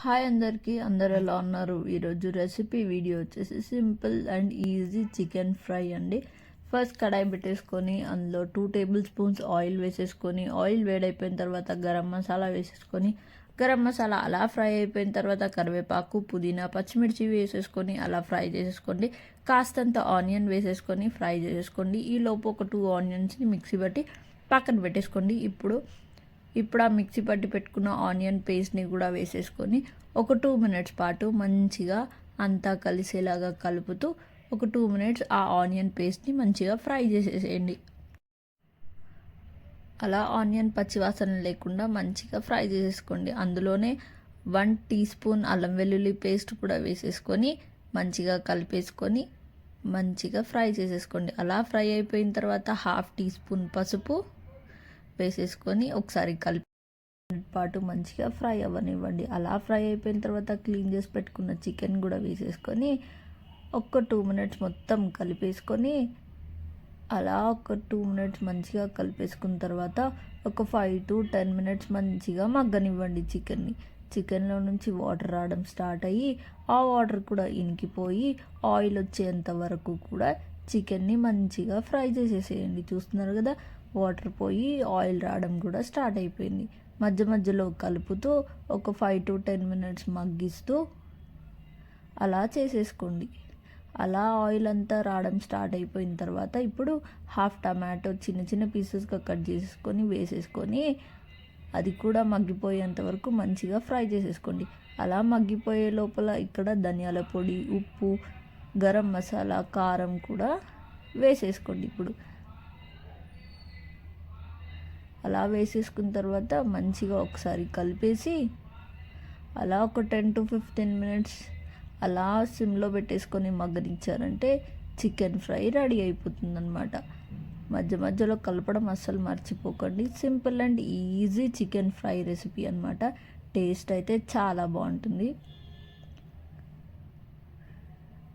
Hi అందరికీ, అందరు ఎలా ఉన్నారు? ఈరోజు రెసిపీ వీడియో వచ్చేసి simple and easy chicken fry అండి. ఫస్ట్ కడాయి పెట్టేసుకొని అందులో 2 టేబుల్ స్పూన్స్ ఆయిల్ వేసేసుకొని, ఆయిల్ వేడైపోయిన తర్వాత గరం మసాలా వేసేసుకొని, గరం మసాలా అలా ఫ్రై అయిపోయిన తర్వాత కరివేపాకు, పుదీనా, పచ్చిమిర్చి వేసేసుకొని అలా ఫ్రై చేసేసుకోండి. కాస్తంత ఆనియన్ వేసేసుకొని ఫ్రై చేసేసుకోండి. ఈలోపు ఒక 2 ఆనియన్స్ని మిక్సీ బట్టి పక్కన పెట్టేసుకోండి. ఇప్పుడు ఆ మిక్సీ పట్టి పెట్టుకున్న ఆనియన్ పేస్ట్ని కూడా వేసేసుకొని ఒక 2 మినిట్స్ పాటు మంచిగా అంతా కలిసేలాగా కలుపుతూ ఒక 2 మినిట్స్ ఆ ఆనియన్ పేస్ట్ని మంచిగా ఫ్రై చేసేసేయండి. అలా ఆనియన్ పచ్చివాసన లేకుండా మంచిగా ఫ్రై చేసేసుకోండి. అందులోనే 1 టీ స్పూన్ అల్లం వెల్లుల్లి పేస్ట్ కూడా వేసేసుకొని మంచిగా కలిపేసుకొని మంచిగా ఫ్రై చేసేసుకోండి. అలా ఫ్రై అయిపోయిన తర్వాత 1/2 టీ స్పూన్ పసుపు వేసేసుకొని ఒకసారి కలిపి పాటు మంచిగా ఫ్రై అవ్వనివ్వండి. అలా ఫ్రై అయిపోయిన తర్వాత క్లీన్ చేసి పెట్టుకున్న చికెన్ కూడా వేసేసుకొని ఒక 2 మినిట్స్ మొత్తం కలిపేసుకొని అలా ఒక 2 మినిట్స్ మంచిగా కలిపేసుకున్న తర్వాత ఒక 5 to 10 మినిట్స్ మంచిగా మగ్గనివ్వండి చికెన్లో నుంచి వాటర్ రావడం స్టార్ట్ అయ్యి ఆ వాటర్ కూడా ఇనికిపోయి ఆయిల్ వచ్చేంత వరకు కూడా చికెన్ని మంచిగా ఫ్రై చేసేసేయండి. చూస్తున్నారు కదా, వాటర్ పోయి ఆయిల్ రావడం కూడా స్టార్ట్ అయిపోయింది. మధ్య మధ్యలో కలుపుతూ ఒక 5 to 10 మినిట్స్ మగ్గిస్తూ అలా చేసేసుకోండి. అలా ఆయిల్ అంతా రావడం స్టార్ట్ అయిపోయిన తర్వాత ఇప్పుడు 1/2 టమాటో చిన్న చిన్న పీసెస్గా కట్ చేసుకొని వేసేసుకొని అది కూడా మగ్గిపోయేంత వరకు మంచిగా ఫ్రై చేసేసుకోండి. అలా మగ్గిపోయే లోపల ఇక్కడ ధనియాల పొడి, ఉప్పు, గరం మసాలా, కారం కూడా వేసేసుకోండి. ఇప్పుడు అలా వేసేసుకున్న తర్వాత మంచిగా ఒకసారి కలిపేసి అలా ఒక 10 to 15 మినిట్స్ అలా సిమ్లో పెట్టేసుకొని మగ్గనిచ్చారంటే చికెన్ ఫ్రై రెడీ అయిపోతుందన్నమాట. మధ్య మధ్యలో కలపడం అస్సలు మర్చిపోకండి. Simple and easy chicken fry recipe అనమాట. టేస్ట్ అయితే చాలా బాగుంటుంది.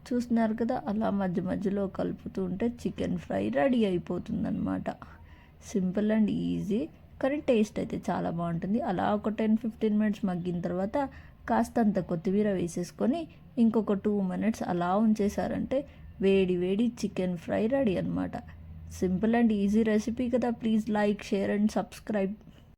చూస్తున్నారు కదా, అలా మధ్య మధ్యలో కలుపుతూ ఉంటే చికెన్ ఫ్రై రెడీ అయిపోతుందన్నమాట. సింపుల్ అండ్ ఈజీ, కానీ టేస్ట్ అయితే చాలా బాగుంటుంది. అలా ఒక 10-15 మినిట్స్ మగ్గిన తర్వాత కాస్తంత కొత్తిమీర వేసేసుకొని ఇంకొక 2 మినిట్స్ అలా ఉంచేసారంటే వేడి వేడి చికెన్ ఫ్రై రెడీ అనమాట. సింపుల్ అండ్ ఈజీ రెసిపీ కదా. Please like, share and subscribe.